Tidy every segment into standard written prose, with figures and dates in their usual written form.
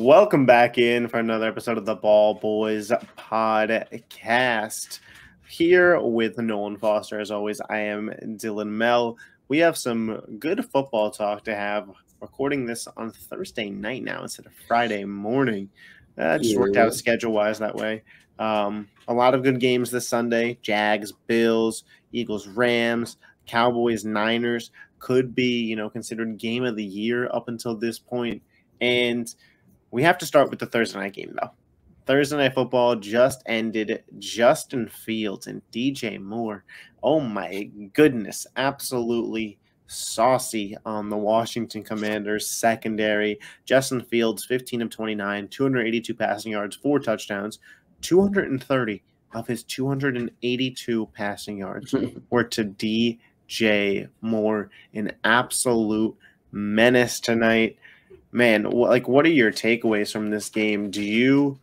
Welcome back in for another episode of the Ball Boys podcast. Here with Nolan Foster, as always, I am Dylan Mehl. We have some good football talk to have. Recording this on Thursday night now instead of Friday morning. Just worked out schedule-wise that way. A lot of good games this Sunday. Jags, Bills, Eagles, Rams, Cowboys, Niners. Could be, considered game of the year up until this point. And we have to start with the Thursday night game, though. Thursday Night Football just ended. Justin Fields and DJ Moore. Oh, my goodness. Absolutely saucy on the Washington Commanders secondary. Justin Fields, 15 of 29, 282 passing yards, 4 touchdowns. 230 of his 282 passing yards were to DJ Moore. An absolute menace tonight. Man, what are your takeaways from this game? Do you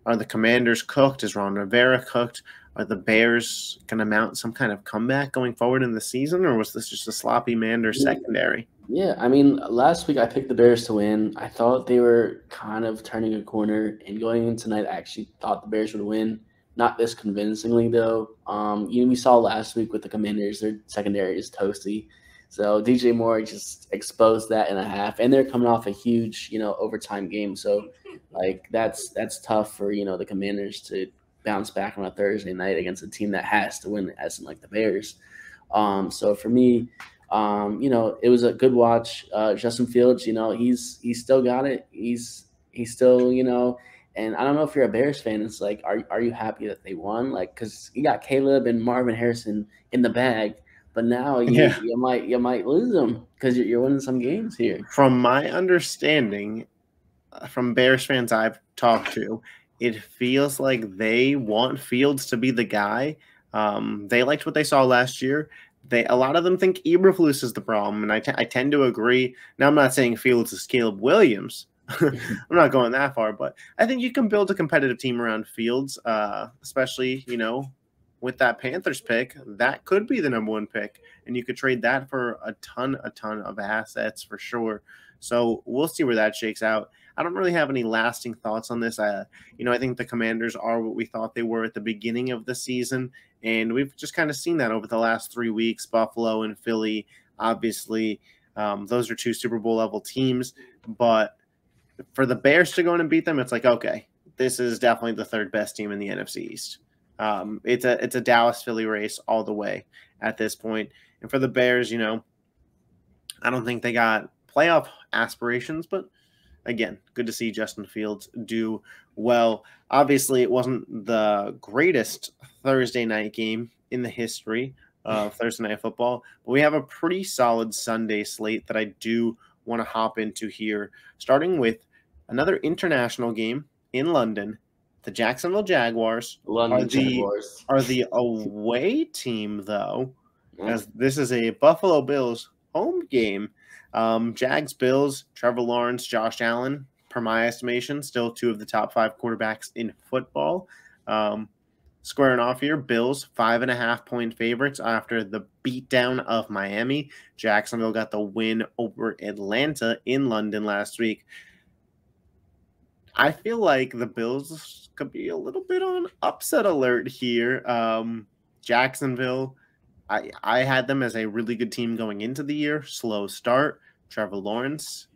are the Commanders cooked? Is Ron Rivera cooked? Are the Bears going to mount some kind of comeback going forward in the season, or was this just a sloppy Manders secondary? Yeah, last week I picked the Bears to win. I thought they were kind of turning a corner, and going into tonight, I actually thought the Bears would win. Not this convincingly, though. We saw last week with the Commanders, their secondary is toasty. So DJ Moore just exposed that in a half, and they're coming off a huge, overtime game. So, that's tough for the Commanders to bounce back on a Thursday night against a team that has to win, as in the Bears. So for me, it was a good watch. Justin Fields, he's still got it. He's still, and I don't know if you're a Bears fan. It's are you happy that they won? Because you got Caleb and Marvin Harrison in the bag. But now you might lose them because you're winning some games here. From my understanding, from Bears fans I've talked to, it feels like they want Fields to be the guy. They liked what they saw last year. A lot of them think Eberflus is the problem, and I tend to agree. Now, I'm not saying Fields is Caleb Williams. I'm not going that far, but I think you can build a competitive team around Fields, especially, with that Panthers pick. That could be the number 1 pick, and you could trade that for a ton of assets for sure. So we'll see where that shakes out. I don't really have any lasting thoughts on this. I think the Commanders are what we thought they were at the beginning of the season, and we've just kind of seen that over the last 3 weeks. Buffalo and Philly, obviously, those are 2 Super Bowl level teams, but for the Bears to go in and beat them, it's okay, this is definitely the 3rd best team in the NFC East. It's a Dallas-Philly race all the way at this point. And for the Bears, I don't think they got playoff aspirations, but again, good to see Justin Fields do well. Obviously, it wasn't the greatest Thursday night game in the history of Thursday Night Football, but we have a pretty solid Sunday slate that I do want to hop into here, starting with another international game in London. The Jacksonville Jaguars are the away team, though, as this is a Buffalo Bills home game. Jags, Bills, Trevor Lawrence, Josh Allen, per my estimation, still 2 of the top 5 quarterbacks in football. Squaring off here, Bills 5.5-point favorites after the beatdown of Miami. Jacksonville got the win over Atlanta in London last week. I feel like the Bills could be a little bit on upset alert here. Jacksonville, I had them as a really good team going into the year. Slow start. Trevor Lawrence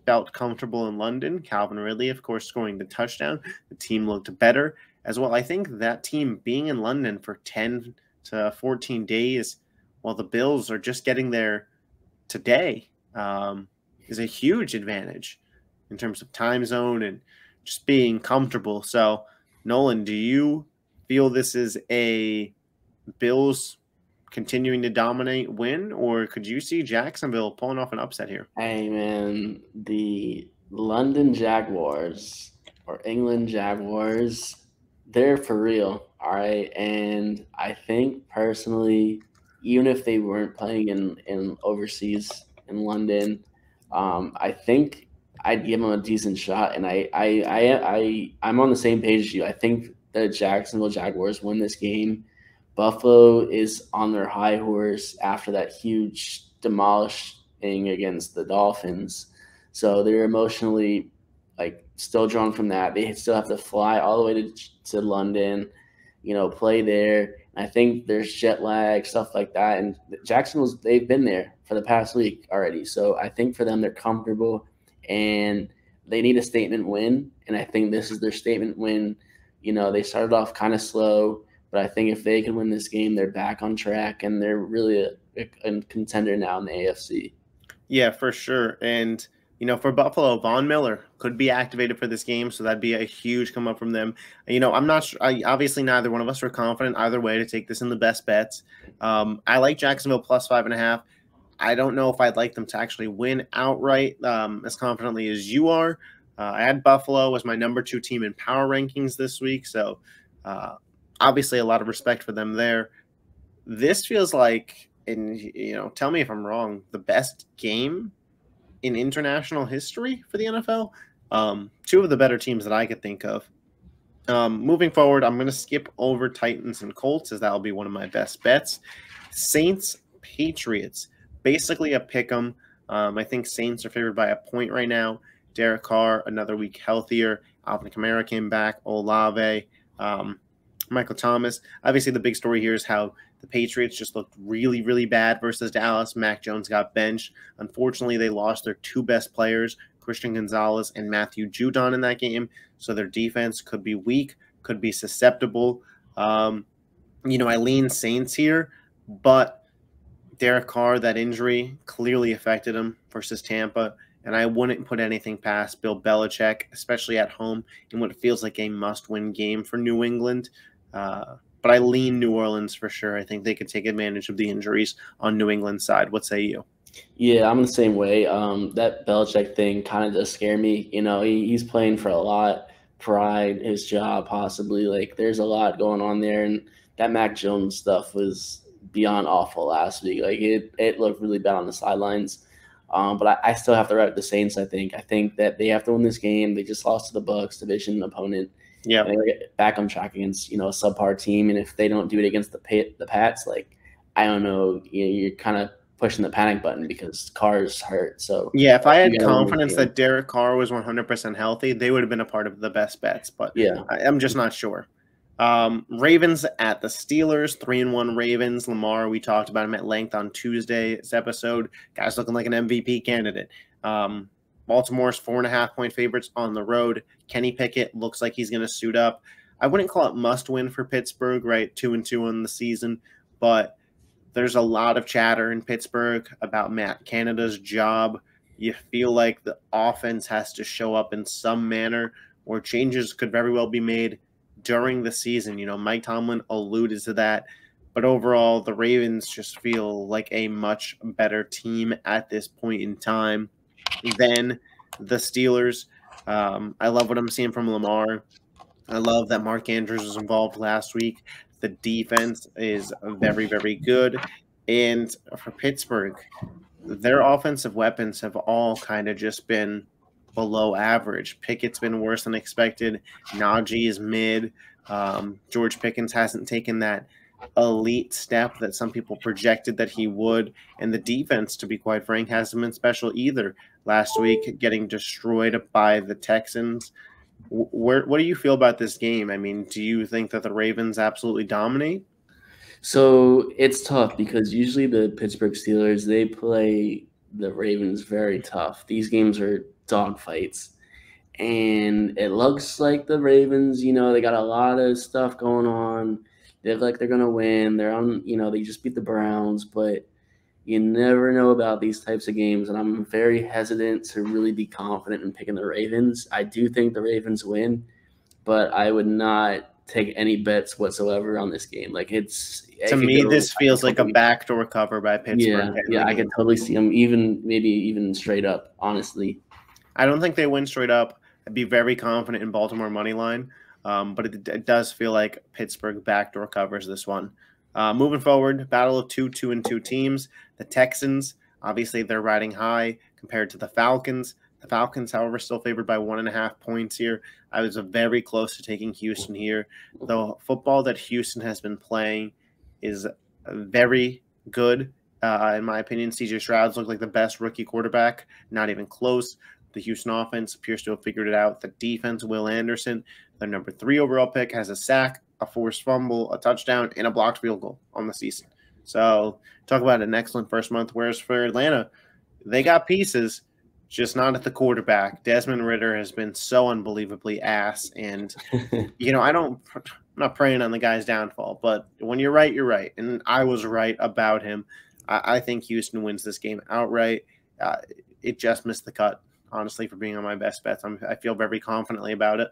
felt comfortable in London. Calvin Ridley, of course, scoring the touchdown. The team looked better as well. I think that team being in London for 10 to 14 days while the Bills are just getting there today is a huge advantage in terms of time zone and just being comfortable. So, Nolan, do you feel this is a Bills continuing to dominate win, or could you see Jacksonville pulling off an upset here? Hey, man, the London Jaguars or England Jaguars, they're for real, all right? And I think personally, even if they weren't playing in overseas in London, I think I'd give them a decent shot, and I'm on the same page as you. I think the Jacksonville Jaguars win this game. Buffalo is on their high horse after that huge demolishing against the Dolphins. So they're emotionally like still drawn from that. They still have to fly all the way to London, play there. I think there's jet lag, stuff like that. And Jacksonville's, they've been there for the past week already. So I think for them, they're comfortable and they need a statement win. And I think this is their statement win. They started off kind of slow, but I think if they can win this game, they're back on track and they're really a contender now in the AFC. Yeah, for sure. And, for Buffalo, Von Miller could be activated for this game, so that'd be a huge come up from them. I'm not sure. Obviously, neither one of us are confident either way to take this in the best bets. I like Jacksonville plus 5.5. I don't know if I'd like them to actually win outright as confidently as you are. I had Buffalo as my number 2 team in power rankings this week, so obviously a lot of respect for them there. This feels like, and tell me if I'm wrong, the best game in international history for the NFL. 2 of the better teams that I could think of. Moving forward, I'm going to skip over Titans and Colts as that'll be one of my best bets. Saints, Patriots, basically a pick 'em. I think Saints are favored by a point right now. Derek Carr, another week healthier. Alvin Kamara came back. Olave, Michael Thomas. Obviously, the big story here is how the Patriots just looked really, really bad versus Dallas. Mac Jones got benched. Unfortunately, they lost their 2 best players, Christian Gonzalez and Matthew Judon, in that game. So their defense could be weak, could be susceptible. I lean Saints here, but Derek Carr, that injury clearly affected him versus Tampa. And I wouldn't put anything past Bill Belichick, especially at home, in what feels like a must-win game for New England. But I lean New Orleans for sure. I think they could take advantage of the injuries on New England's side. What say you? Yeah, I'm the same way. That Belichick thing kind of does scare me. He's playing for a lot, pride, his job, possibly. Like, there's a lot going on there, and that Mac Jones stuff was beyond awful last week. Like, it looked really bad on the sidelines. But I still have to rep the Saints. I think that they have to win this game. They just lost to the Bucks, division opponent. Yeah, they get back on track against a subpar team, and if they don't do it against the Pats, like, I don't know, you're kind of pushing the panic button because Carr's hurt. So yeah, if I had confidence that Derek Carr was 100% healthy, they would have been a part of the best bets. But yeah, I'm just not sure. Ravens at the Steelers, 3-1 Ravens. Lamar, we talked about him at length on Tuesday's episode. Guy's looking like an MVP candidate. Baltimore's 4.5-point favorites on the road. Kenny Pickett looks like he's going to suit up. I wouldn't call it must win for Pittsburgh, right? 2-2 on the season, but there's a lot of chatter in Pittsburgh about Matt Canada's job. You feel like the offense has to show up in some manner, or changes could very well be made during the season. Mike Tomlin alluded to that. But overall, the Ravens just feel like a much better team at this point in time than the Steelers. I love what I'm seeing from Lamar. I love that Mark Andrews was involved last week. The defense is very, very good. And for Pittsburgh, their offensive weapons have all kind of just been below average. Pickett's been worse than expected. Najee is mid. George Pickens hasn't taken that elite step that some people projected that he would. And the defense, to be quite frank, hasn't been special either. Last week, getting destroyed by the Texans. What do you feel about this game? I mean, do you think that the Ravens absolutely dominate? So it's tough because usually the Pittsburgh Steelers, they play the Ravens very tough. These games are dogfights. And it looks like the Ravens, they got a lot of stuff going on. They look like they're going to win. They're on, they just beat the Browns, but you never know about these types of games. And I'm very hesitant to really be confident in picking the Ravens. I do think the Ravens win, but I would not take any bets whatsoever on this game. Like, to me, this feels like a backdoor cover by Pittsburgh. Yeah, I could totally see them maybe even straight up, honestly. I don't think they win straight up. I'd be very confident in Baltimore money line, but it does feel like Pittsburgh backdoor covers this one. Moving forward, battle of 2-2 teams. The Texans, obviously, they're riding high compared to the Falcons. The Falcons, however, still favored by 1.5 points here. I was very close to taking Houston here. The football that Houston has been playing is very good. In my opinion, C.J. Stroud's looked like the best rookie quarterback. Not even close. The Houston offense appears to have figured it out. The defense, Will Anderson, their number 3 overall pick, has a sack, a forced fumble, a touchdown, and a blocked field goal on the season. So talk about an excellent first month. Whereas for Atlanta, they got pieces, just not at the quarterback. Desmond Ridder has been so unbelievably ass. And, I'm not praying on the guy's downfall, but when you're right, you're right. And I was right about him. I think Houston wins this game outright. It just missed the cut, honestly, for being on my best bets. I feel very confidently about it.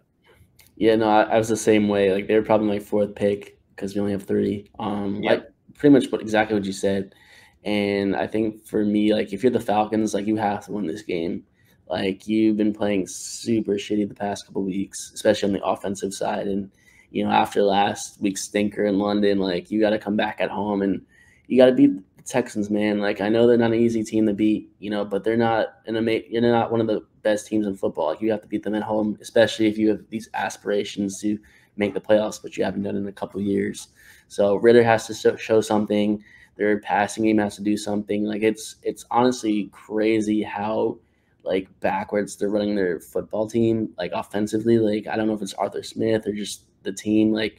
Yeah, no, I was the same way. Like, they were probably my 4th pick because we only have 3. Yep. Like, pretty much exactly what you said. And I think for me, like, if you're the Falcons, like, you have to win this game. Like, you've been playing super shitty the past couple weeks, especially on the offensive side. And, after last week's stinker in London, like, you got to come back at home and you got to beat the Texans, man. Like, I know they're not an easy team to beat, but they're not you're not one of the best teams in football. Like, you have to beat them at home, especially if you have these aspirations to make the playoffs, which you haven't done in a couple of years. So Ridder has to show something. Their passing game has to do something. Like, it's honestly crazy how, like, backwards they're running their football team, like, offensively. Like, I don't know if it's Arthur Smith or just the team. Like,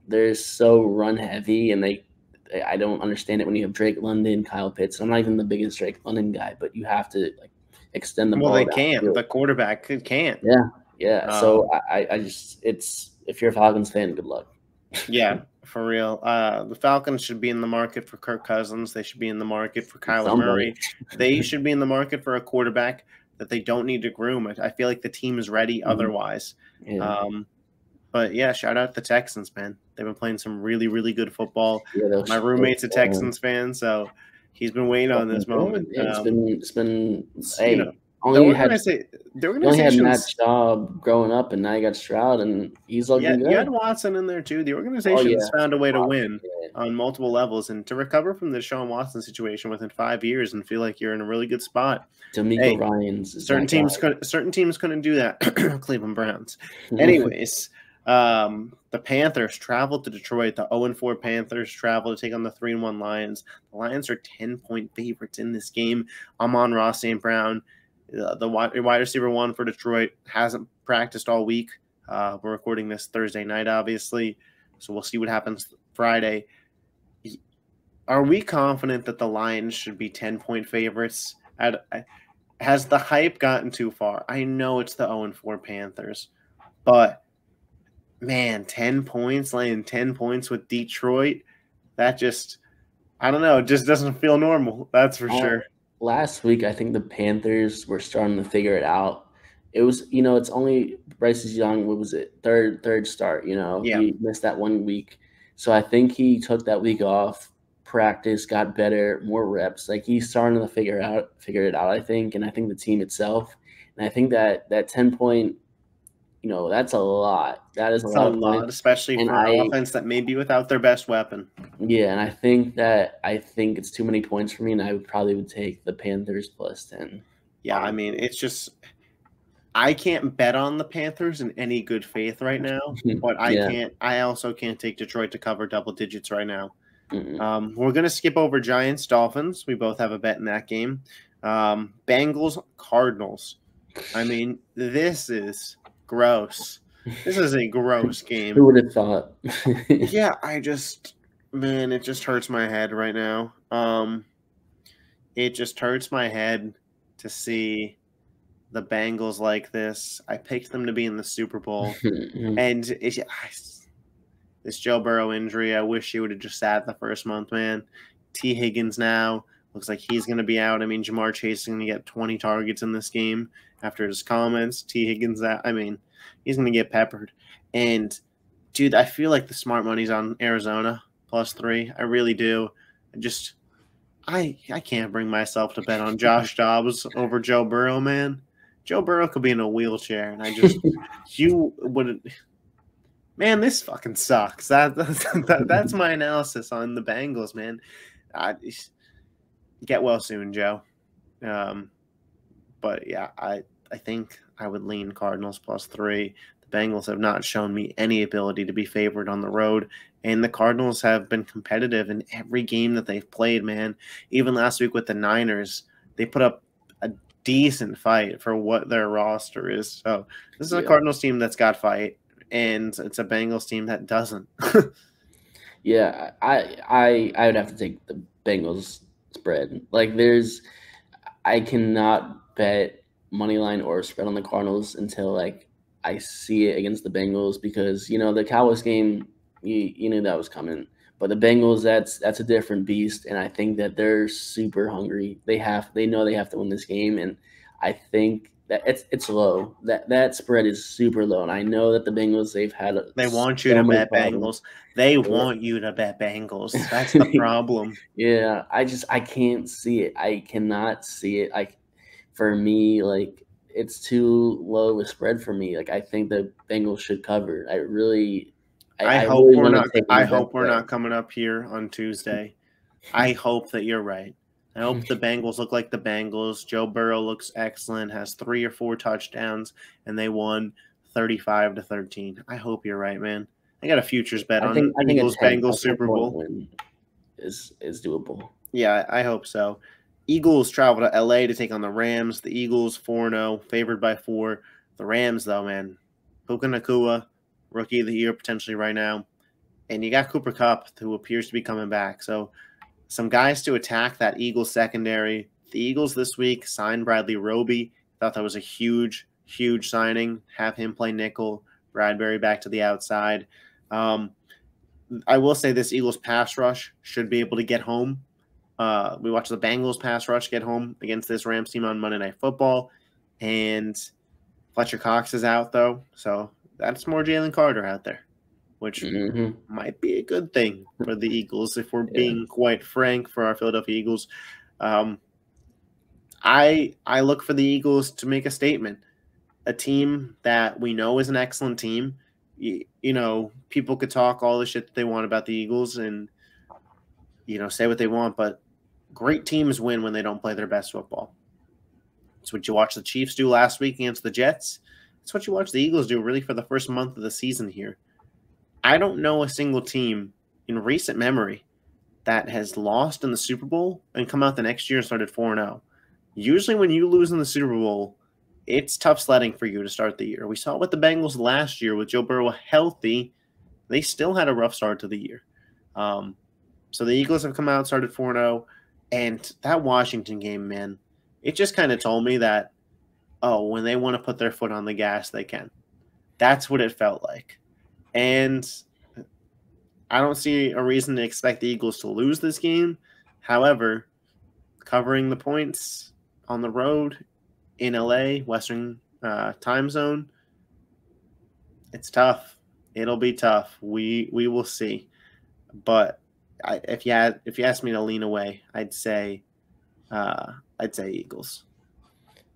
they're so run heavy, and I don't understand it when you have Drake London, Kyle Pitts. I'm not even the biggest Drake London guy, but you have to, like, extend the ball. Well, they can't. The quarterback can't. Yeah. So I just if you're a Falcons fan, good luck. Yeah, for real. The Falcons should be in the market for Kirk Cousins. They should be in the market for Kyler Murray. They should be in the market for a quarterback that they don't need to groom. I feel like the team is ready otherwise. Yeah. But yeah, shout out to the Texans, man. They've been playing some really, really good football. Yeah, my roommate's a Texans fan, so he's been waiting on this moment. Yeah, it's been hey, the organization had Matt Schaub growing up, and now you got Stroud, and he's looking good. You had Watson in there too. The organization has found a way to win on multiple levels, and to recover from the Deshaun Watson situation within 5 years and feel like you're in a really good spot. D'Amico Ryans. Certain teams couldn't do that. Cleveland Browns. Anyways. The Panthers traveled to Detroit. The 0-4 Panthers travel to take on the 3-1 Lions. The Lions are 10-point favorites in this game. Amon-Ra St. Brown, the wide receiver 1 for Detroit, hasn't practiced all week. We're recording this Thursday night, obviously, so we'll see what happens Friday. Are we confident that the Lions should be 10-point favorites? Has the hype gotten too far? I know it's the 0-4 Panthers, but man, 10 points, laying 10 points with Detroit, that just, I don't know, it just doesn't feel normal. That's for sure. Last week, I think the Panthers were starting to figure it out. It was, it's only Bryce Young, what was it, third start, He missed that 1 week. So I think he took that week off, practice, got better, more reps. Like, he's starting to figure it out, I think, and I think the team itself. And I think that 10-point, that's a lot. That is a lot, especially for an offense that may be without their best weapon. Yeah, and I think it's too many points for me, and I would take the Panthers plus 10. Yeah, I mean, it's just I can't bet on the Panthers in any good faith right now, but I also can't take Detroit to cover double digits right now. We're gonna skip over Giants Dolphins. We both have a bet in that game. Bengals Cardinals. I mean, this is gross. This is a gross game. Who would have thought? Yeah, it just hurts my head right now. It just hurts my head to see the Bengals like this. I picked them to be in the Super Bowl. And this Joe Burrow injury, I wish he would have just sat the first month, man. T. Higgins now looks like he's going to be out. I mean, Jamar Chase is going to get 20 targets in this game after his comments. T. Higgins, he's going to get peppered. And, dude, I feel like the smart money's on Arizona +3. I really do. I can't bring myself to bet on Josh Dobbs over Joe Burrow, man. Joe Burrow could be in a wheelchair, and you wouldn't. Man, this fucking sucks. That's my analysis on the Bengals, man. Get well soon, Joe. But yeah, I think I would lean Cardinals +3. The Bengals have not shown me any ability to be favored on the road, and the Cardinals have been competitive in every game that they've played, man. Even last week with the Niners, they put up a decent fight for what their roster is. So this is a Yeah. Cardinals team that's got fight, and it's a Bengals team that doesn't. Yeah, I would have to take the Bengals spread. Like I cannot bet money line or spread on the Cardinals until like I see it against the Bengals because the Cowboys game you knew that was coming. But the Bengals, that's a different beast, and I think that they're super hungry. They know they have to win this game, and I think that it's low. That spread is super low, and I know that the Bengals they've had They want you so to many bet problems. Bengals. They want you to bet Bengals. That's the problem. Yeah, I can't see it. I cannot see it. Like for me, like it's too low a spread for me. Like I think the Bengals should cover. I really want to take I any bets hope we're there. not coming up here on Tuesday. I hope that you're right. I hope the Bengals look like the Bengals. Joe Burrow looks excellent, has 3 or 4 touchdowns, and they won 35-13. I hope you're right, man. I got a futures bet on I think Eagles Bengals a Super 10-point Bowl. win is doable. Yeah, I hope so. Eagles travel to LA to take on the Rams. The Eagles 4-0, favored by 4. The Rams, though, man. Puka Nacua, rookie of the year potentially right now. And you got Cooper Kupp, who appears to be coming back. So some guys to attack that Eagles secondary. The Eagles this week signed Bradley Roby. Thought that was a huge, huge signing. Have him play nickel. Bradbury back to the outside. I will say this Eagles pass rush should be able to get home. We watched the Bengals pass rush get home against this Rams team on Monday Night Football. And Fletcher Cox is out, though. So that's more Jalen Carter out there, which might be a good thing for the Eagles if we're being quite frank for our Philadelphia Eagles. I look for the Eagles to make a statement, a team that we know is an excellent team. People could talk all the shit that they want about the Eagles and say what they want, but great teams win when they don't play their best football. It's what you watch the Chiefs do last week against the Jets. It's what you watch the Eagles do really for the first month of the season here. I don't know a single team in recent memory that has lost in the Super Bowl and come out the next year and started 4-0. Usually when you lose in the Super Bowl, it's tough sledding for you to start the year. We saw it with the Bengals last year with Joe Burrow healthy. They still had a rough start to the year. So the Eagles have come out, started 4-0. And that Washington game, man, it just kind of told me that, when they want to put their foot on the gas, they can. That's what it felt like. And I don't see a reason to expect the Eagles to lose this game. However, covering the points on the road in LA, Western time zone, it's tough. It'll be tough. We will see. But if you ask me to lean away, I'd say Eagles.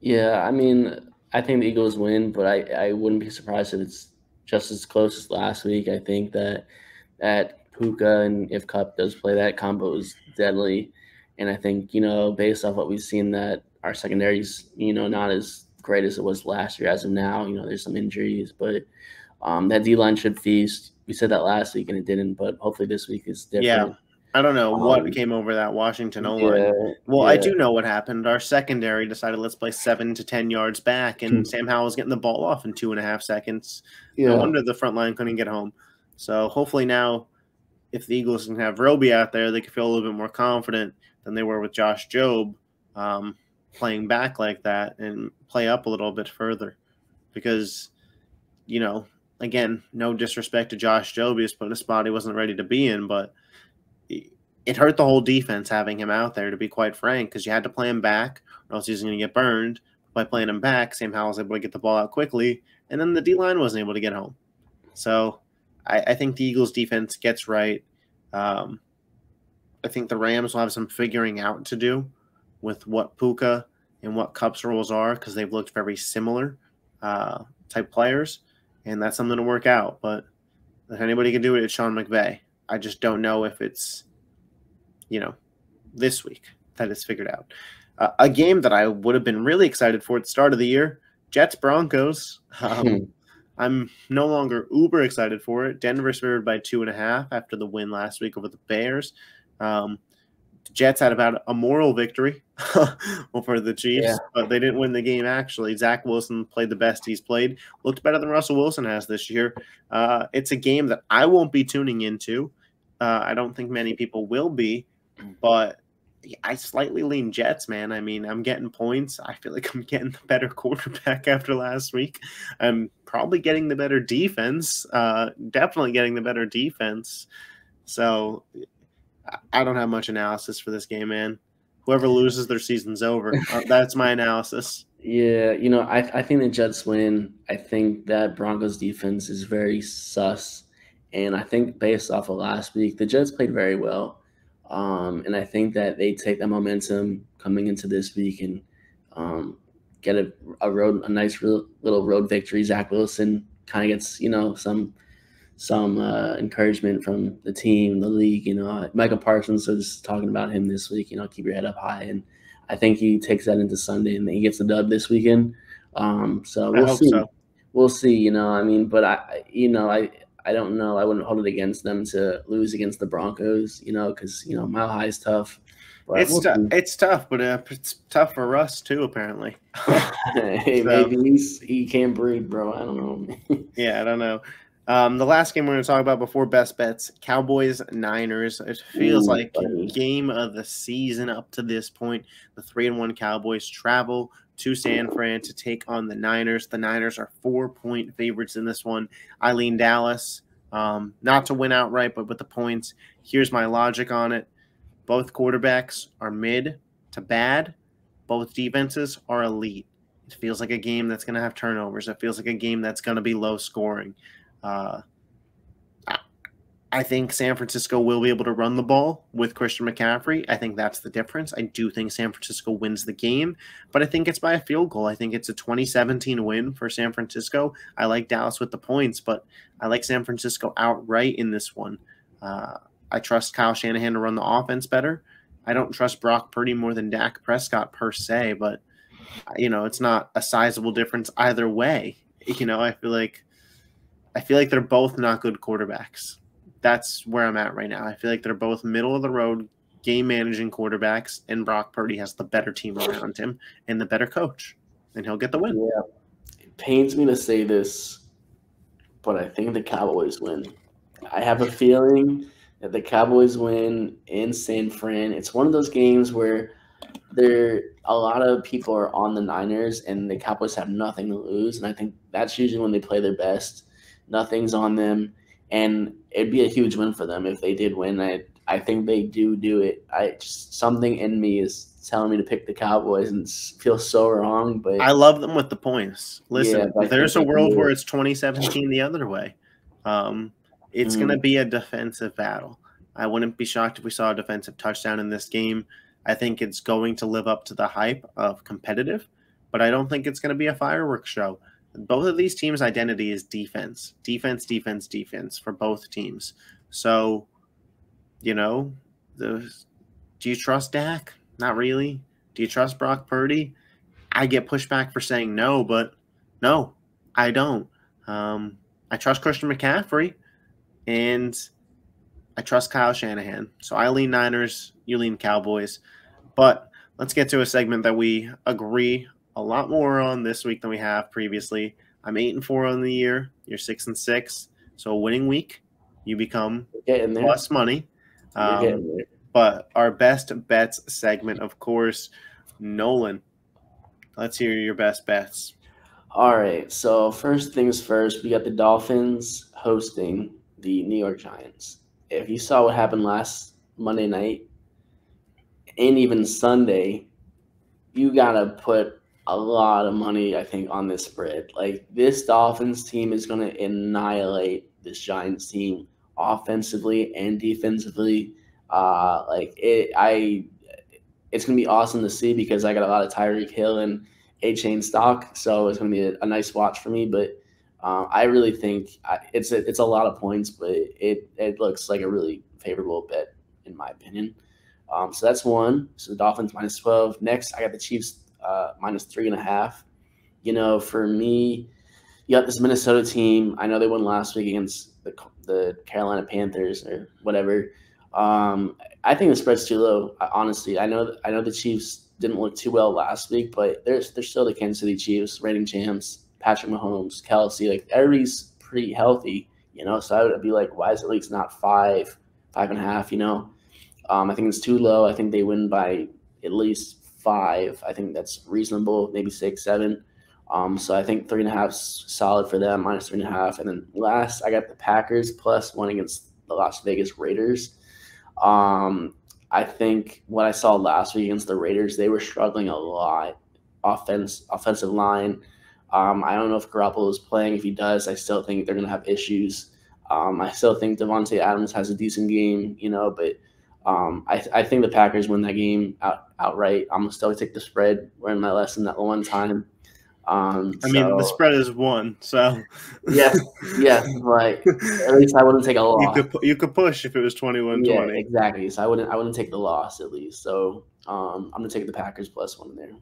Yeah, I mean, I think the Eagles win, but I wouldn't be surprised if it's just as close as last week. I think that Puka and if Kupp does play, that combo is deadly. And I think, based off what we've seen, that our secondary's, not as great as it was last year as of now. There's some injuries, but that D-line should feast. We said that last week and it didn't, but hopefully this week is different. Yeah. I don't know what came over that Washington O-line. Yeah, well, I do know what happened. Our secondary decided let's play 7 to 10 yards back, and Sam Howell was getting the ball off in 2.5 seconds. Yeah. No wonder the front line couldn't get home. So hopefully now, if the Eagles can have Roby out there, they can feel a little bit more confident than they were with Josh Jobe playing back like that and play up a little bit further. Because, again, no disrespect to Josh Jobe. He was put in a spot he wasn't ready to be in, but it hurt the whole defense having him out there, to be quite frank, because you had to play him back or else he was going to get burned. By playing him back, Sam Howell was able to get the ball out quickly, and then the D-line wasn't able to get home. So I think the Eagles' defense gets right. I think the Rams will have some figuring out to do with what Puka and what Kupp's roles are, because they've looked very similar type players, and that's something to work out. But if anybody can do it, it's Sean McVay. I just don't know if it's, this week that it's figured out. A game that I would have been really excited for at the start of the year, Jets-Broncos. I'm no longer uber excited for it. Denver's favored by 2.5 after the win last week over the Bears. Jets had about a moral victory over the Chiefs, but they didn't win the game actually. Zach Wilson played the best he's played, looked better than Russell Wilson has this year. It's a game that I won't be tuning into. I don't think many people will be, but I slightly lean Jets, man. I mean, I'm getting points. I feel like I'm getting the better quarterback after last week. I'm probably getting the better defense, definitely getting the better defense. So I don't have much analysis for this game, man. Whoever loses, their season's over. That's my analysis. Yeah, I think the Jets win. I think that Broncos defense is very sus. And I think based off of last week, the Jets played very well. And I think that they take that momentum coming into this week and get a nice little road victory. Zach Wilson kind of gets, some encouragement from the team, the league. Michael Parsons was talking about him this week. Keep your head up high, and I think he takes that into Sunday, and he gets the dub this weekend. So we'll see. So. We'll see. But I don't know. I wouldn't hold it against them to lose against the Broncos. Because Mile High is tough. It's tough, but it's tough for Russ too. Apparently. Hey, maybe he can't breathe, bro. I don't know. Yeah, I don't know. The last game we're going to talk about before best bets, Cowboys Niners. It feels like game of the season up to this point. The 3-1 Cowboys travel to San Fran to take on the Niners. The Niners are 4-point favorites in this one. I lean Dallas, not to win outright, but with the points. Here's my logic on it. Both quarterbacks are mid to bad. Both defenses are elite. It feels like a game that's going to have turnovers. It feels like a game that's going to be low scoring. I think San Francisco will be able to run the ball with Christian McCaffrey. I think that's the difference. I do think San Francisco wins the game, but I think it's by a field goal. I think it's a 2017 win for San Francisco. I like Dallas with the points, but I like San Francisco outright in this one. I trust Kyle Shanahan to run the offense better. I don't trust Brock Purdy more than Dak Prescott per se, but it's not a sizable difference either way. I feel like they're both not good quarterbacks. That's where I'm at right now. I feel like they're both middle of the road game managing quarterbacks, and Brock Purdy has the better team around him and the better coach, and he'll get the win. Yeah, it pains me to say this, but I think the Cowboys win. I have a feeling that the Cowboys win in San Fran. It's one of those games where a lot of people are on the Niners, and the Cowboys have nothing to lose, and I think that's usually when they play their best. Nothing's on them, and it'd be a huge win for them if they did win. I think they do it. Something in me is telling me to pick the Cowboys, and feel so wrong. But I love them with the points. Listen, there's a world where it's 2017 the other way. It's going to be a defensive battle. I wouldn't be shocked if we saw a defensive touchdown in this game. I think it's going to live up to the hype of competitive, but I don't think it's going to be a fireworks show. Both of these teams' identity is defense. Defense for both teams. So, do you trust Dak? Not really. Do you trust Brock Purdy? I get pushback for saying no, but no, I don't. I trust Christian McCaffrey, and I trust Kyle Shanahan. So I lean Niners, you lean Cowboys. But let's get to a segment that we agree a lot more on this week than we have previously. I'm 8-4 on the year. You're 6-6. So a winning week, you become plus money. But our best bets segment, of course, Nolan. Let's hear your best bets. All right. So first things first, we got the Dolphins hosting the New York Giants. If you saw what happened last Monday night and even Sunday, you got to put a lot of money, I think, on this spread. Like, this Dolphins team is going to annihilate this Giants team offensively and defensively. It's going to be awesome to see because I got a lot of Tyreek Hill and A-Chain stock, so it's going to be a nice watch for me. But I really think it's a lot of points, but it looks like a really favorable bet in my opinion. So that's one. So the Dolphins minus 12. Next, I got the Chiefs minus 3.5. For me, you got this Minnesota team. I know they won last week against the Carolina Panthers or whatever. I think the spread's too low. Honestly, I know the Chiefs didn't look too well last week, but they're still the Kansas City Chiefs, reigning champs. Patrick Mahomes, Kelsey, like everybody's pretty healthy, So I would be like, why is it at least not 5.5? I think it's too low. I think they win by at least 5. I think that's reasonable, maybe 6, 7. So I think 3.5 is solid for them, minus 3.5. And then last, I got the Packers +1 against the Las Vegas Raiders. I think what I saw last week against the Raiders, they were struggling a lot. Offensive line. I don't know if Garoppolo is playing. If he does, I still think they're going to have issues. I still think Devontae Adams has a decent game, but I think the Packers win that game outright. I'm going to still take the spread. Learned my lesson that one time. The spread is 1, so yes, but at least I wouldn't take a loss. You could push if it was 21-20. Yeah, exactly. So I wouldn't take the loss at least. So I'm gonna take the Packers +1 there.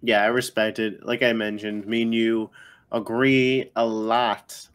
Yeah, I respect it. Like I mentioned, me and you agree a lot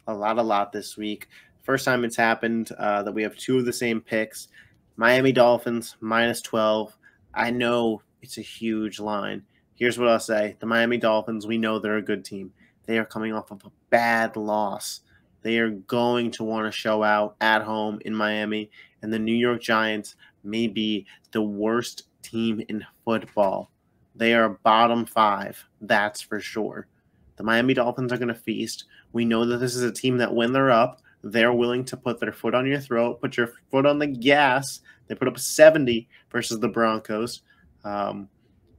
this week. First time it's happened that we have 2 of the same picks. Miami Dolphins -12. I know it's a huge line. Here's what I'll say. The Miami Dolphins, we know they're a good team. They are coming off of a bad loss. They are going to want to show out at home in Miami. And the New York Giants may be the worst team in football. They are bottom 5, that's for sure. The Miami Dolphins are going to feast. We know that this is a team that when they're up, they're willing to put their foot on your throat, put your foot on the gas. They put up 70 versus the Broncos.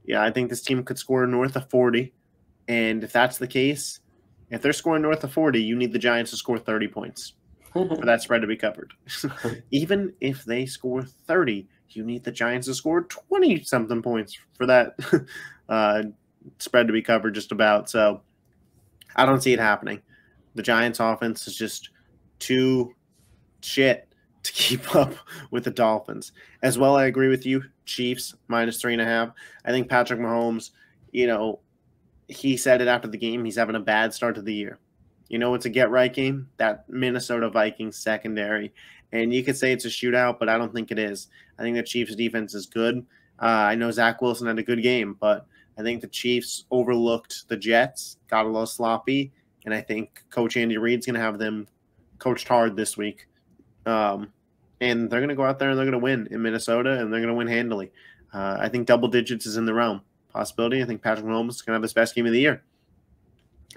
Yeah, I think this team could score north of 40. And if that's the case, if they're scoring north of 40, you need the Giants to score 30 points for that spread to be covered. Even if they score 30, you need the Giants to score 20-something points for that spread to be covered just about. So I don't see it happening. The Giants offense is just too shit to keep up with the Dolphins. As well, I agree with you. Chiefs -3.5. I think Patrick Mahomes, he said it after the game. He's having a bad start to the year. It's a get-right game, that Minnesota Vikings secondary. And you could say it's a shootout, but I don't think it is. I think the Chiefs' defense is good. I know Zach Wilson had a good game, but I think the Chiefs overlooked the Jets, got a little sloppy, and I think Coach Andy Reid's going to have them coached hard this week. And they're going to go out there and they're going to win in Minnesota, and they're going to win handily. I think double digits is in the realm. Possibility. I think Patrick Mahomes is going to have his best game of the year.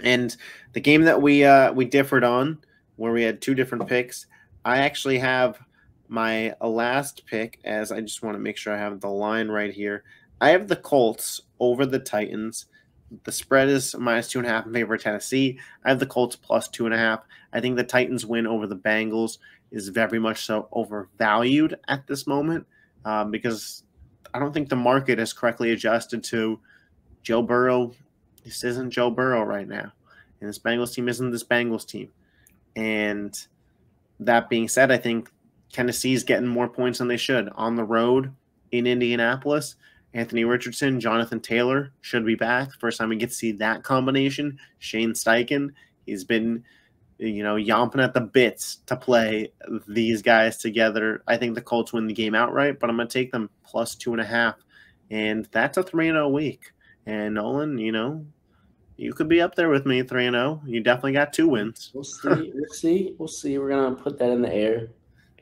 And the game that we differed on, where we had 2 different picks, I actually have my last pick, as I just want to make sure I have the line right here. I have the Colts over the Titans. The spread is -2.5 in favor of Tennessee. I have the Colts +2.5. I think the Titans win over the Bengals is very much so overvalued at this moment because I don't think the market has correctly adjusted to Joe Burrow. This isn't Joe Burrow right now. And this Bengals team isn't this Bengals team. And that being said, I think Tennessee's getting more points than they should. On the road in Indianapolis, Anthony Richardson, Jonathan Taylor should be back. First time we get to see that combination. Shane Steichen, he's been yomping at the bits to play these guys together. I think the Colts win the game outright, but I'm going to take them +2.5. And that's a 3-0 week. And Nolan, you could be up there with me, 3-0. You definitely got 2 wins. We'll see. We're going to put that in the air.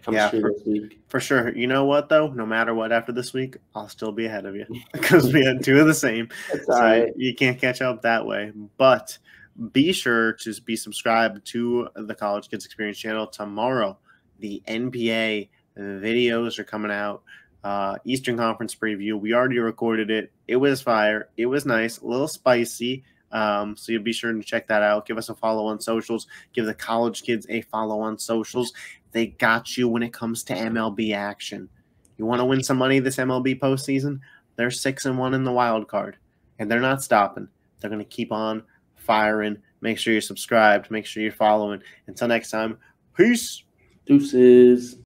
This week. For sure. You know what, though? No matter what after this week, I'll still be ahead of you because we had 2 of the same. That's all right. You can't catch up that way. But be sure to be subscribed to the College Kids Experience channel tomorrow. The NPA videos are coming out. Eastern Conference preview. We already recorded it. It was fire. It was nice. A little spicy. So you'll be sure to check that out. Give us a follow on socials. Give the College Kids a follow on socials. They got you when it comes to MLB action. You want to win some money this MLB postseason? They're 6-1 in the wild card, and they're not stopping. They're going to keep on firing. Make sure you're subscribed. Make sure you're following. Until next time, peace. Deuces.